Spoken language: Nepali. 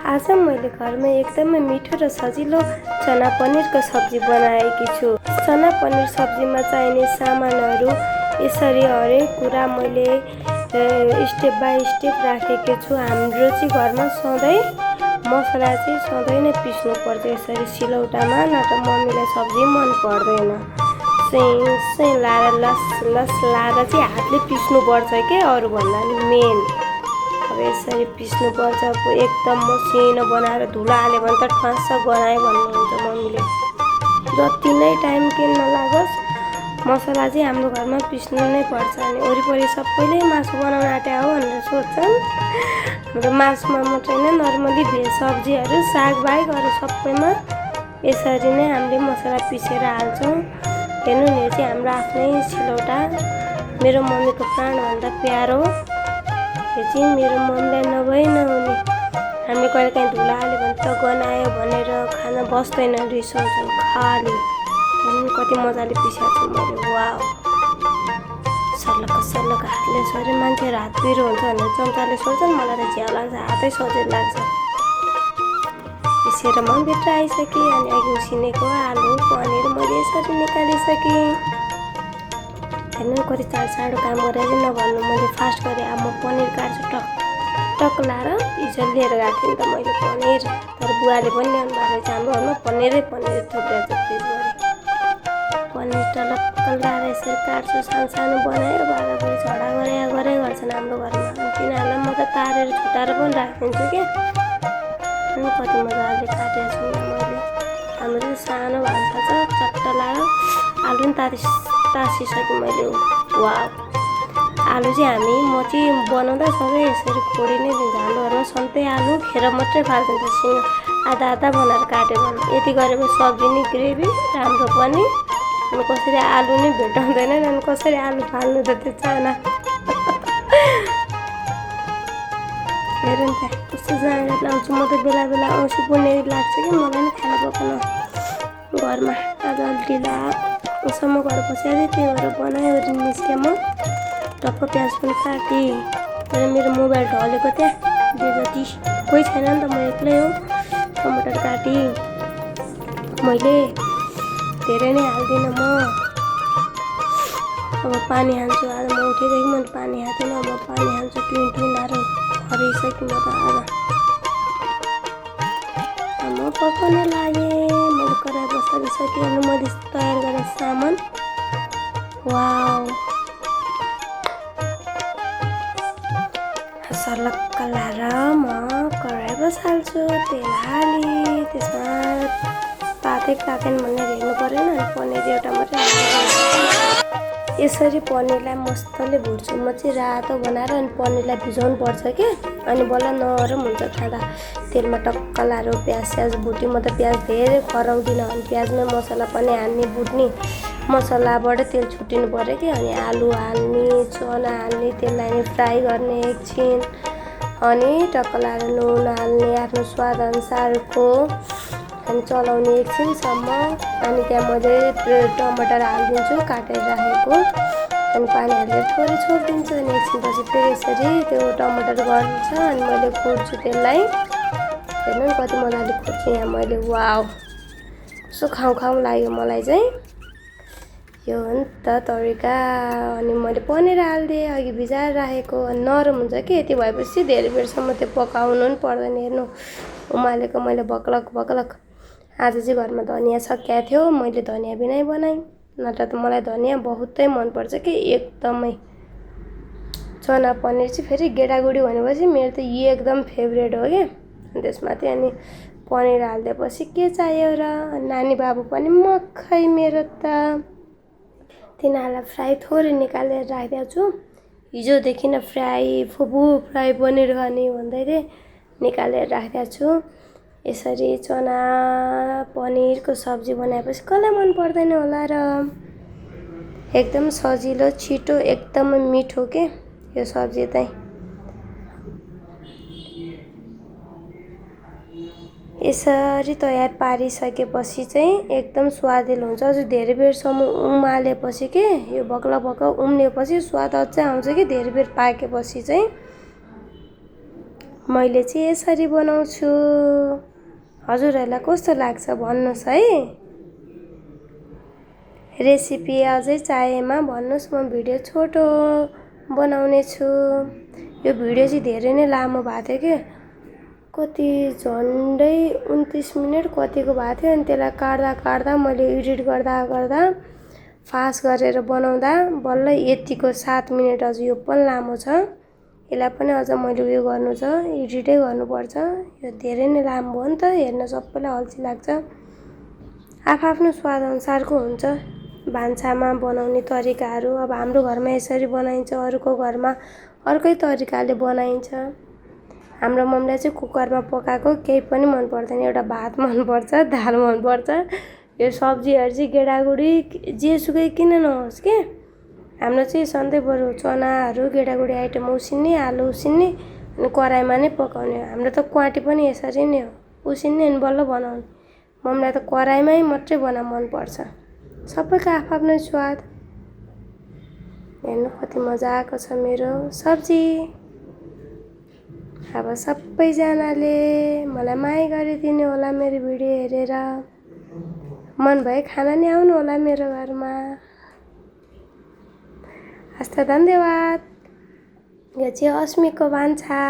आज मैले घरमा एकदमै मिठो र सजिलो चना पनिरको सब्जी बनाएकी छु। चना पनिर सब्जीमा चाहिने सामानहरू यसरी हरेक कुरा मैले स्टेप बाई स्टेप राखेकी छु। हाम्रो चाहिँ घरमा सधैँ मसला चाहिँ सधैँ नै पिस्नु पर्छ यसरी सिलौटामा, न त मम्मीलाई सब्जी मन पर्दैन। सिँ लाएर लस लाएर चाहिँ हातले पिस्नु पर्छ के, अरूभन्दा नि मेन। अब यसरी पिस्नु पर्छ, एकदम मसिनो बनाएर धुलो हाल्यो भने त ठ्वास्स गनायो भन्नुहुन्छ मम्मीले। जति नै टाइम किन नलागोस् मसला चाहिँ हाम्रो घरमा पिस्नु नै पर्छ। अनि वरिपरि सबैले मासु बनाउन आँट्या हो भनेर सोध्छन्। हाम्रो मासुमा मात्रै नै नर्मली भेज सब्जीहरू सागबाहेक अरू सबैमा यसरी नै हामीले मसला पिसेर हाल्छौँ। हेर्नु नि, यो चाहिँ हाम्रो आफ्नै सिलौटा, मेरो मम्मीको प्राणभन्दा प्यारो। यो चाहिँ मेरो मम्मीलाई नभई नहुने। हामी कहिलेकाहीँ धुलो हाल्यो भने त गनायो भनेर खाना बस्दैन रिसाउँछन् खाली। कति मजाले पिसेको छु मैले, वाउ। सर्लक हातले सरी मान्छेहरू हात पिरो हुन्छ भनेर चम्चाले सोध्छन्, मलाई त झ्याउ लाग्छ, हातै सजिलो लाग्छ। पिसेर मनभित्र आइसकेँ। अनि अघि उसिनेको आलु पनिर मैले यसरी निकालिसकेँ। हेर्नु कति चाँडो काम गरेर नभन्नु, मैले फास्ट गरेँ। अब म पनिर काट्छु टक लाएर। हिजो लिएर गएको थिएँ नि त मैले पनिर, तर बुवाले पनि ल्याउनु भएको रहेछ। हाम्रो घरमा पनिर थुप्रै थुप्रै गरेँ। पनिर टलक्क लाएर यसरी काट्छु, सानो बनाएर बाह्रभरि झडा गरे गर्छन् हाम्रो घरमा। अनि तिनीहरूलाई म त तारेर छुटाएर पनि राखिदिन्छु क्या। अनि कति मजाले काटेको छु मैले। हाम्रो चाहिँ सानो भान्सा छ, चट्ट लाएर आलु पनि तासिसकेँ मैले। वाउ। आलु चाहिँ म चाहिँ बनाउँदा सधैँ यसरी खोडी नै दिन्छ। हाम्रो घरमा सधैँ आलु खेर मात्रै फालिदिन्छ, सिङ आधा बनाएर काट्यो भने। यति गरेपछि सब्जी नि ग्रेभी राम्रो पनि। अनि कसरी आलु नै भेटाउँदैन, अनि कसरी आलु फाल्नु त त्यो चाना। हेर नि त कस्तो जाँगर लाउँछु म त, बेला आउँछु पुण्य लाग्छ कि मलाई नि खाना पकाउन घरमा। आज ढिलासम्म घर बसेर त्यही भएर बनायो निस्केँ म। टक्क प्याज पनि काटेँ। तर मेरो मोबाइल ढलेको त्यहाँ बेजती, कोही छैन नि त, म एक्लै हो। टमाटर काटेँ मैले, धेरै नै हाल्दिनँ म। अब पानी हाल्छु। आज म उठेदेखि मैले पानी हाल्दिनँ, अब पानी हाल्छु। ट्विन लाएर हराइसकेँ म त आज। म पकाउन लागेँ। मैले कराई बसालिसकेँ। अनि मैले तयार गरेँ सामान। वाउ। सर्लक्क लाएर म कराई बसाल्छु, तेल हालेँ, त्यसमा ताते तातेन भनेर हेर्नु परेन। अनि पनिर एउटा मात्रै हाल्नु। यसरी पनिरलाई मस्तले भुट्छु म चाहिँ रातो बनाएर। अनि पनिरलाई भिजाउनु पर्छ क्या, अनि बल्ल नरम हुन्छ खाँदा। तेलमा टक्क लाएर प्याज भुटी। म त प्याज धेरै खराउँदिनँ। अनि प्याजमै मसला पनि हाल्ने, भुट्ने, मसलाबाट तेल छुटिनु पऱ्यो कि। अनि आलु हाल्ने, चना हाल्ने, त्यसलाई नै फ्राई गर्ने एकछिन। अनि टक्क लाएर नुन हाल्ने आफ्नो स्वाद अनुसारको। अनि चलाउने एकछिनसम्म। अनि त्यहाँ मैले टमाटर हालिदिन्छु काटेर राखेको। अनि पानी हालेर थोरै छोडिदिन्छु। अनि एकछिनपछि फेरि यसरी त्यो टमाटर गर्छ। अनि मैले खुड्छु त्यसलाई। हेर्नु नि कति मजाले खुड्छु यहाँ मैले। वाउ, कस्तो खाउँ लाग्यो मलाई चाहिँ। यो हो नि त तरिका। अनि मैले पनिर हालिदिएँ अघि भिजाएर राखेको। अनि नरम हुन्छ कि, यति भएपछि धेरै बेरसम्म त्यो पकाउनु पनि पर्दैन। हेर्नु उमालेको मैले बक्लक। आज चाहिँ घरमा धनियाँ सकिएको थियो, मैले धनियाँ बिनै बनाएँ। नत्र त मलाई धनियाँ बहुतै मनपर्छ कि एकदमै। चना पनिर चाहिँ फेरि गेडागुडी भनेपछि मेरो त एकदम फेभरेट हो क्या। त्यसमाथि अनि पनिर हालिदिएपछि के चाहियो र। नानी बाबु पनि मखै मेरो त। तिनीहरूलाई फ्राई थोरै निकालेर राखिदिएको छु। हिजोदेखि नै फुपू फ्राई पनिर खाने भन्दै थिएँ, निकालेर राखिदिएको छु। यसरी चना पनिरको सब्जी बनाएपछि कसलाई मन पर्दैन होला र। एकदम सजिलो, छिटो, एकदमै मिठो के यो सब्जी चाहिँ। यसरी तयार पारिसकेपछि चाहिँ एकदम स्वादिलो हुन्छ। अझ धेरै बेरसम्म उमालेपछि के, यो बक्ल उम्लेपछि स्वाद अझै आउँछ कि धेरै बेर पाकेपछि चाहिँ। मैले चाहिँ यसरी बनाउँछु। हजुरहरूलाई कस्तो लाग्छ भन्नुहोस् है। रेसिपी अझै चाहिएमा भन्नुहोस्, म भिडियो छोटो बनाउने छु। यो भिडियो चाहिँ धेरै नै लामो भएको थियो कि, कति झन्डै 29 मिनट कतिको भएको थियो। अनि त्यसलाई काट्दा मैले एडिट गर्दा फास्ट गरेर बनाउँदा बल्ल यतिको 7 मिनट। अझ यो पनि लामो छ, यसलाई पनि अझ मैले उयो गर्नु छ, एडिटै गर्नुपर्छ। यो धेरै नै लामो हो नि त, हेर्न सबैलाई अल्छी लाग्छ। आफ्नो स्वाद अनुसारको हुन्छ भान्सामा बनाउने तरिकाहरू। अब हाम्रो घरमा यसरी बनाइन्छ, अरूको घरमा अर्कै तरिकाले बनाइन्छ। हाम्रो मम्मीलाई चाहिँ कुकरमा पकाएको केही पनि मन पर्दैन। एउटा भात मनपर्छ, दाल मनपर्छ। यो सब्जीहरू चाहिँ गेडागुडी जेसुकै किन नहोस् के, हाम्रो चाहिँ सधैँ बरु चनाहरू गेडागुडी आइटम उसिन्ने, आलु उसिन्ने अनि कराईमा नै पकाउने। हाम्रो त क्वाटी पनि यसरी नै हो, उसिन्ने अनि बल्ल बनाउने। मम्मीलाई त कराईमै मात्रै मनपर्छ। सबैको आफ्नो स्वाद। हेर्नु कति मजा आएको छ मेरो सब्जी। अब सबैजनाले मलाई माया गरिदिनु होला मेरो भिडियो हेरेर। मन भए खाना नि आउनु होला मेरो घरमा। हस्त धन्यवाद। यो चाहिँ अस्मिको भान्सा।